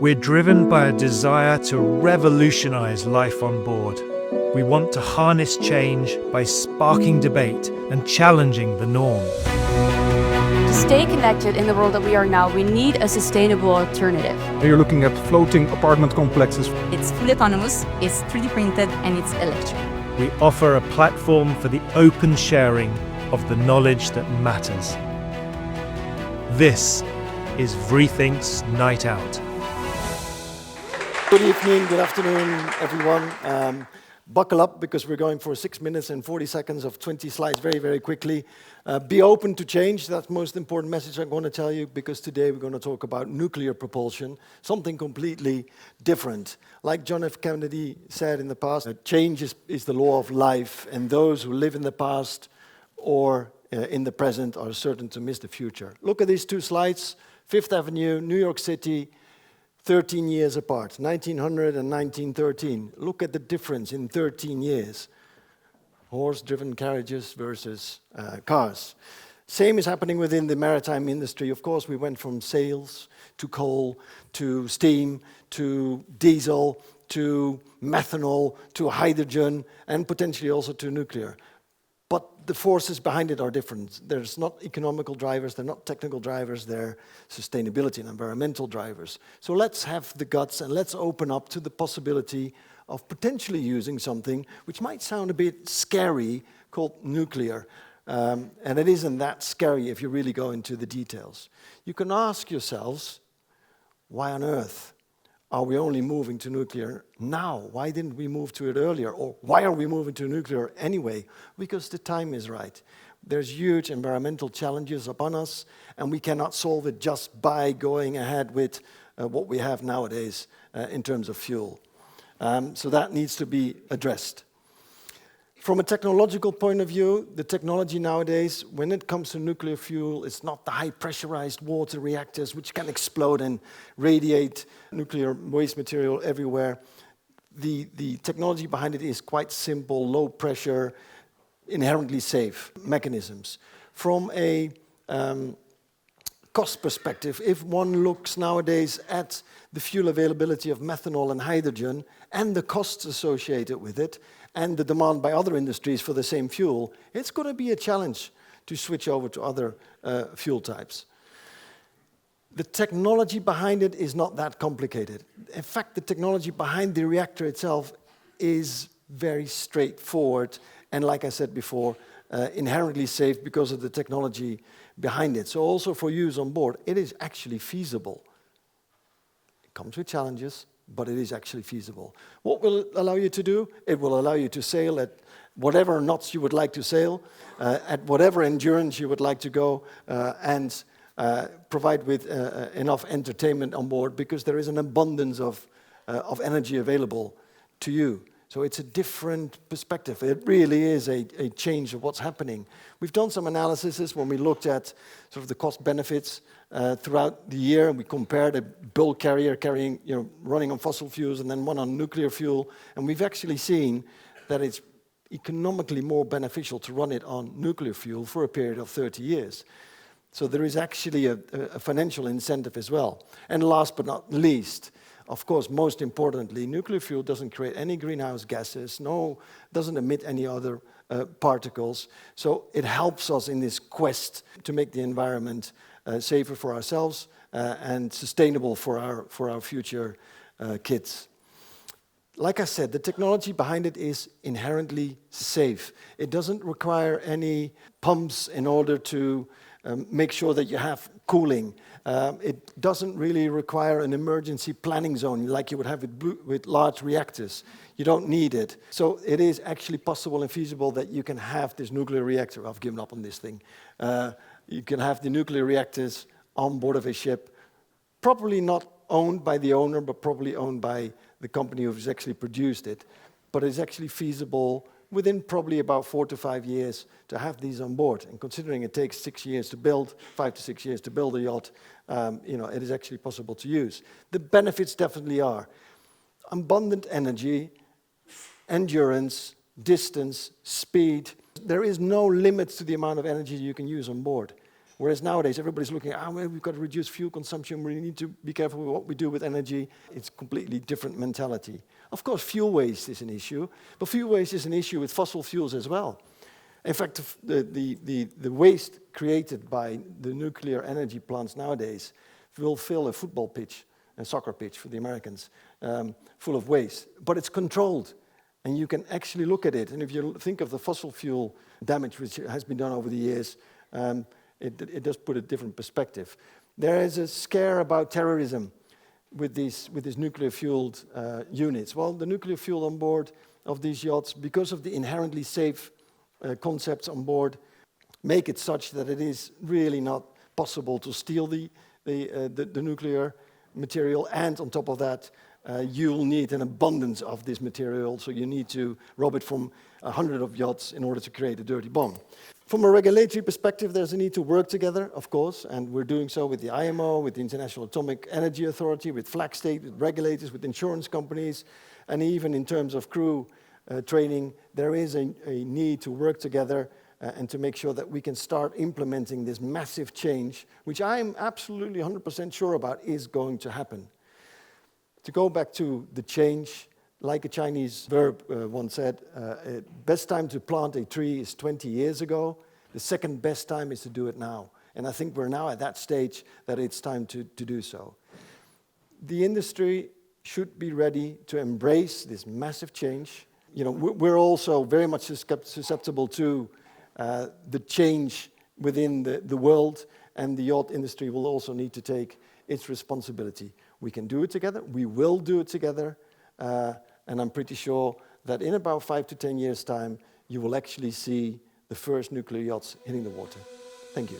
We're driven by a desire to revolutionize life on board. We want to harness change by sparking debate and challenging the norm. To stay connected in the world that we are now, we need a sustainable alternative. You're looking at floating apartment complexes. It's fully autonomous, it's 3D printed, and it's electric. We offer a platform for the open sharing of the knowledge that matters. This is Rethink's Night Out. Good evening, good afternoon, everyone. Buckle up because we're going for 6 minutes and 40 seconds of 20 slides very, very quickly. Be open to change. That's the most important message I'm going to tell you, because today we're going to talk about nuclear propulsion, something completely different. Like John F. Kennedy said in the past, change is the law of life, and those who live in the past or in the present are certain to miss the future. Look at these two slides. Fifth Avenue, New York City, 13 years apart, 1900 and 1913. Look at the difference in 13 years. Horse-driven carriages versus cars. Same is happening within the maritime industry. Of course, we went from sails to coal to steam to diesel to methanol to hydrogen and potentially also to nuclear. But the forces behind it are different. There's not economical drivers, they're not technical drivers, they're sustainability and environmental drivers. So let's have the guts and let's open up to the possibility of potentially using something which might sound a bit scary, called nuclear. And it isn't that scary if you really go into the details. You can ask yourselves, why on earth are we only moving to nuclear now? Why didn't we move to it earlier? Or why are we moving to nuclear anyway? Because the time is right. There's huge environmental challenges upon us, and we cannot solve it just by going ahead with what we have nowadays in terms of fuel. So that needs to be addressed. From a technological point of view, the technology nowadays, when it comes to nuclear fuel, it's not the high pressurized water reactors which can explode and radiate nuclear waste material everywhere. The technology behind it is quite simple, low pressure, inherently safe mechanisms. From a cost perspective, if one looks nowadays at the fuel availability of methanol and hydrogen and the costs associated with it, and the demand by other industries for the same fuel, it's going to be a challenge to switch over to other fuel types. The technology behind it is not that complicated. In fact, the technology behind the reactor itself is very straightforward, and like I said before, inherently safe because of the technology behind it. So also for use on board, it is actually feasible. It comes with challenges, but it is actually feasible. What will it allow you to do? It will allow you to sail at whatever knots you would like to sail, at whatever endurance you would like to go, and provide with enough entertainment on board, because there is an abundance of energy available to you. So it's a different perspective. It really is a change of what's happening. We've done some analyses when we looked at sort of the cost benefits throughout the year. We compared a bulk carrier carrying, running on fossil fuels and then one on nuclear fuel. And we've actually seen that it's economically more beneficial to run it on nuclear fuel for a period of 30 years. So there is actually a financial incentive as well. And last but not least, of course, most importantly, nuclear fuel doesn't create any greenhouse gases, doesn't emit any other particles. So it helps us in this quest to make the environment safer for ourselves and sustainable for our future kids. Like I said, the technology behind it is inherently safe. It doesn't require any pumps in order to make sure that you have cooling. It doesn't really require an emergency planning zone like you would have with large reactors. You don't need it. So it is actually possible and feasible that you can have this nuclear reactor. I've given up on this thing. You can have the nuclear reactors on board of a ship, probably not owned by the owner, but probably owned by the company who's actually produced it. But it's actually feasible within probably about 4 to 5 years to have these on board. And considering it takes 6 years to build, 5 to 6 years to build a yacht, it is actually possible to use. The benefits definitely are abundant energy, endurance, distance, speed. There is no limit to the amount of energy you can use on board. Whereas nowadays everybody's looking at, well, we've got to reduce fuel consumption, we need to be careful with what we do with energy. It's a completely different mentality. Of course, fuel waste is an issue, but fuel waste is an issue with fossil fuels as well. In fact, the waste created by the nuclear energy plants nowadays will fill a football pitch, a soccer pitch for the Americans, full of waste. But it's controlled, and you can actually look at it. And if you think of the fossil fuel damage which has been done over the years, it does put a different perspective. There is a scare about terrorism with these nuclear-fueled units. Well, the nuclear fuel on board of these yachts, because of the inherently safe concepts on board, make it such that it is really not possible to steal the nuclear material, and on top of that, you'll need an abundance of this material, so you need to rob it from 100 of yachts in order to create a dirty bomb. From a regulatory perspective, there's a need to work together, of course, and we're doing so with the IMO, with the International Atomic Energy Authority, with flag state, with regulators, with insurance companies, and even in terms of crew training, there is a need to work together and to make sure that we can start implementing this massive change, which I'm absolutely 100% sure about is going to happen. To go back to the change, like a Chinese verb once said, best time to plant a tree is 20 years ago. The second best time is to do it now. And I think we're now at that stage that it's time to do so. The industry should be ready to embrace this massive change. You know, we're also very much susceptible to the change within the world, and the yacht industry will also need to take its responsibility. We can do it together, we will do it together, and I'm pretty sure that in about 5 to 10 years' time, you will actually see the first nuclear yachts hitting the water. Thank you.